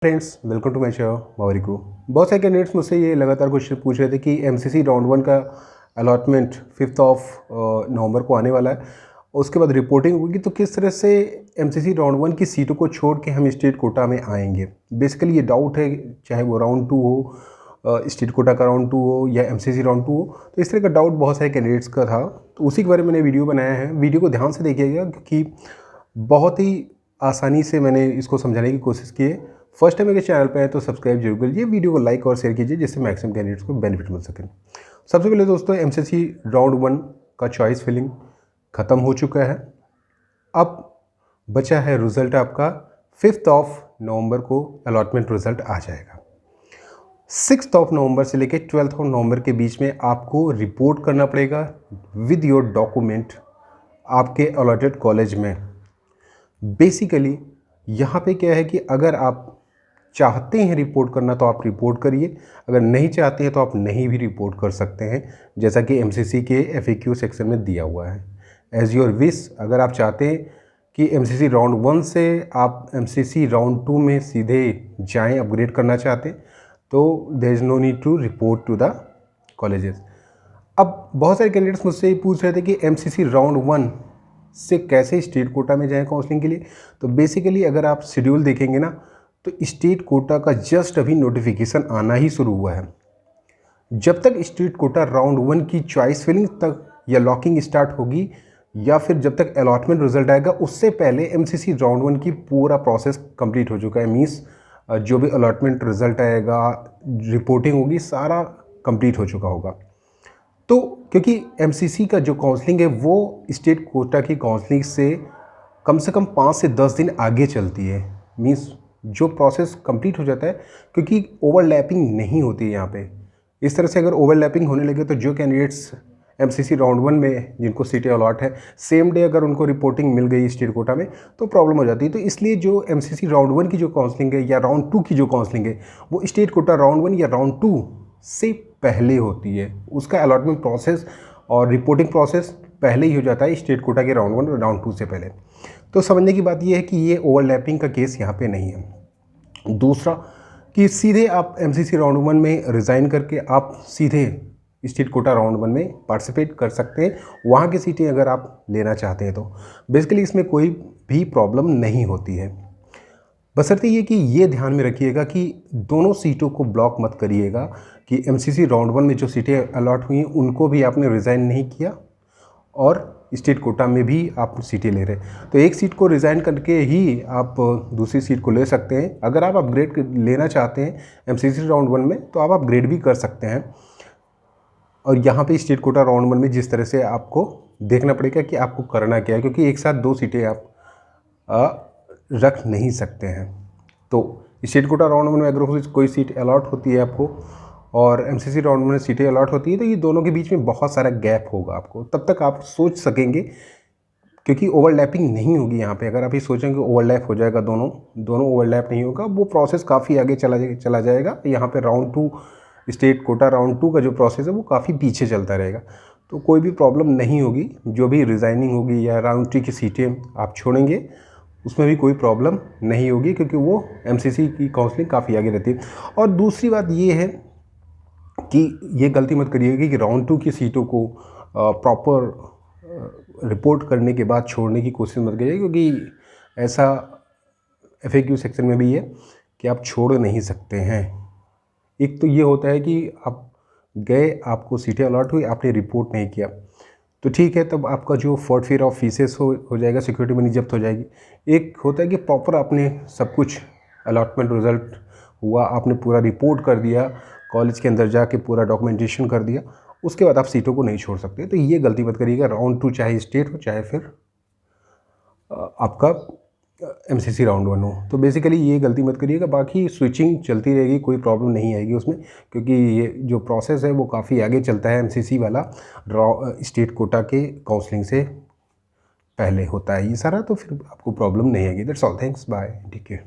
Friends, welcome to my show मावरिको। बहुत सारे कैंडिडेट्स मुझसे ये लगातार क्वेश्चन पूछ रहे थे कि एमसीसी राउंड 1 का अलॉटमेंट 5 नवंबर को आने वाला है, उसके बाद रिपोर्टिंग होगी, तो किस तरह से एमसीसी राउंड 1 की सीटों को छोड़ के हम स्टेट कोटा में आएंगे। बेसिकली ये डाउट है, चाहे वो राउंड 2 हो, स्टेट कोटा का राउंड 2 हो या एमसीसी राउंड 2 हो, तो इस तरह का डाउट बहुत सारे कैंडिडेट्स का था। तो उसी के बारे में मैंने वीडियो बनाया है। वीडियो को ध्यान से देखिएगा क्योंकि बहुत ही आसानी से मैंने इसको समझाने की कोशिश की है। फर्स्ट टाइम मेरे चैनल पे है तो सब्सक्राइब जरूर कीजिए, वीडियो को लाइक और शेयर कीजिए जिससे मैक्सिमम कैंडिडेट्स को बेनिफिट मिल सके। सबसे पहले दोस्तों, एमसीसी राउंड 1 का चॉइस फिलिंग ख़त्म हो चुका है। अब बचा है रिजल्ट आपका 5 नवंबर को अलॉटमेंट रिजल्ट आ जाएगा। 6 नवंबर से लेकर 12 नवंबर के बीच में आपको रिपोर्ट करना पड़ेगा विद योर डॉक्यूमेंट आपके अलॉटेड कॉलेज में। बेसिकली यहाँ पे क्या है कि अगर आप चाहते हैं रिपोर्ट करना तो आप रिपोर्ट करिए, अगर नहीं चाहते हैं तो आप नहीं भी रिपोर्ट कर सकते हैं, जैसा कि एमसीसी के FAQ सेक्शन में दिया हुआ है। एज योर विश, अगर आप चाहते हैं कि एमसीसी राउंड 1 से आप एमसीसी राउंड 2 में सीधे जाएं, अपग्रेड करना चाहते हैं, तो there is no need to report to the colleges. अब बहुत सारे कैंडिडेट्स मुझसे ही पूछ रहे थे कि एमसीसी राउंड 1 से कैसे स्टेट कोटा में जाएं काउंसलिंग के लिए। तो बेसिकली अगर आप शेड्यूल देखेंगे ना, तो स्टेट कोटा का जस्ट अभी नोटिफिकेशन आना ही शुरू हुआ है। जब तक स्टेट कोटा राउंड 1 की चॉइस फिलिंग तक या लॉकिंग स्टार्ट होगी या फिर जब तक अलॉटमेंट रिजल्ट आएगा, उससे पहले एमसीसी राउंड 1 की पूरा प्रोसेस कंप्लीट हो चुका है। मीन्स जो भी अलॉटमेंट रिजल्ट आएगा, रिपोर्टिंग होगी, सारा कंप्लीट हो चुका होगा। तो क्योंकि एमसीसी का जो काउंसलिंग है वो स्टेट कोटा की काउंसलिंग से कम 5 से 10 दिन आगे चलती है। मीन्स जो प्रोसेस कंप्लीट हो जाता है, क्योंकि ओवरलैपिंग नहीं होती है यहाँ पे। इस तरह से अगर ओवरलैपिंग होने लगे तो जो कैंडिडेट्स एमसीसी राउंड 1 में जिनको सीटें अलॉट है, सेम डे अगर उनको रिपोर्टिंग मिल गई स्टेट कोटा में तो प्रॉब्लम हो जाती है। तो इसलिए जो एमसीसी राउंड 1 की जो काउंसलिंग है या राउंड 2 की जो काउंसलिंग है वो स्टेट कोटा राउंड 1 या राउंड 2 से पहले होती है। उसका अलॉटमेंट प्रोसेस और रिपोर्टिंग प्रोसेस पहले ही हो जाता है स्टेट कोटा के राउंड 1 और राउंड 2 से पहले। तो समझने की बात यह है कि ये ओवरलैपिंग का केस यहाँ पे नहीं है। दूसरा कि सीधे आप एमसीसी राउंड 1 में रिज़ाइन करके आप सीधे स्टेट कोटा राउंड 1 में पार्टिसिपेट कर सकते हैं, वहाँ की सीटें अगर आप लेना चाहते हैं तो। बेसिकली इसमें कोई भी प्रॉब्लम नहीं होती है, बशर्ते ये कि ये ध्यान में रखिएगा कि दोनों सीटों को ब्लॉक मत करिएगा कि एमसीसी राउंड 1 में जो सीटें अलॉट हुई हैं उनको भी आपने रिज़ाइन नहीं किया और स्टेट कोटा में भी आप सीटें ले रहे हैं। तो एक सीट को रिज़ाइन करके ही आप दूसरी सीट को ले सकते हैं। अगर आप अपग्रेड लेना चाहते हैं एमसीसी राउंड 1 में तो आप अपग्रेड भी कर सकते हैं। और यहाँ पे स्टेट कोटा राउंड 1 में जिस तरह से आपको देखना पड़ेगा कि आपको करना क्या है, क्योंकि एक साथ 2 सीटें आप रख नहीं सकते हैं। तो स्टेट कोटा राउंड 1 में अगर कोई सीट अलॉट होती है आपको और एमसीसी राउंड में सीटें अलॉट होती है, तो ये दोनों के बीच में बहुत सारा गैप होगा आपको, तब तक आप सोच सकेंगे, क्योंकि ओवरलैपिंग नहीं होगी यहाँ पे। अगर आप ये सोचेंगे ओवरलैप हो जाएगा, दोनों ओवरलैप नहीं होगा, वो प्रोसेस काफ़ी आगे चला जाएगा। यहाँ पे राउंड 2 स्टेट कोटा राउंड 2 का जो प्रोसेस है वो काफ़ी पीछे चलता रहेगा। तो कोई भी प्रॉब्लम नहीं होगी। जो भी रिज़ाइनिंग होगी या राउंड 3 की सीटें आप छोड़ेंगे उसमें भी कोई प्रॉब्लम नहीं होगी, क्योंकि वो एमसीसी की काउंसलिंग काफ़ी आगे रहती है। और दूसरी बात ये है कि ये गलती मत करिएगा कि राउंड 2 की सीटों को प्रॉपर रिपोर्ट करने के बाद छोड़ने की कोशिश मत करिएगा, क्योंकि ऐसा FAQ सेक्शन में भी है कि आप छोड़ नहीं सकते हैं। एक तो ये होता है कि आप गए, आपको सीटें अलॉट हुई, आपने रिपोर्ट नहीं किया, तो ठीक है, तब आपका जो फॉरफेयर ऑफ फीसेस हो जाएगा, सिक्योरिटी मनी जब्त हो जाएगी। एक होता है कि प्रॉपर आपने सब कुछ अलॉटमेंट रिजल्ट हुआ, आपने पूरा रिपोर्ट कर दिया, कॉलेज के अंदर जाके पूरा डॉक्यूमेंटेशन कर दिया, उसके बाद आप सीटों को नहीं छोड़ सकते। तो ये गलती मत करिएगा। राउंड 2 चाहे स्टेट हो चाहे फिर आपका एमसीसी राउंड 1 हो, तो बेसिकली ये गलती मत करिएगा। बाकी स्विचिंग चलती रहेगी, कोई प्रॉब्लम नहीं आएगी उसमें, क्योंकि ये जो प्रोसेस है वो काफ़ी आगे चलता है। एमसीसी वाला स्टेट कोटा के काउंसलिंग से पहले होता है ये सारा, तो फिर आपको प्रॉब्लम नहीं आएगी। That's all, thanks, bye, take care.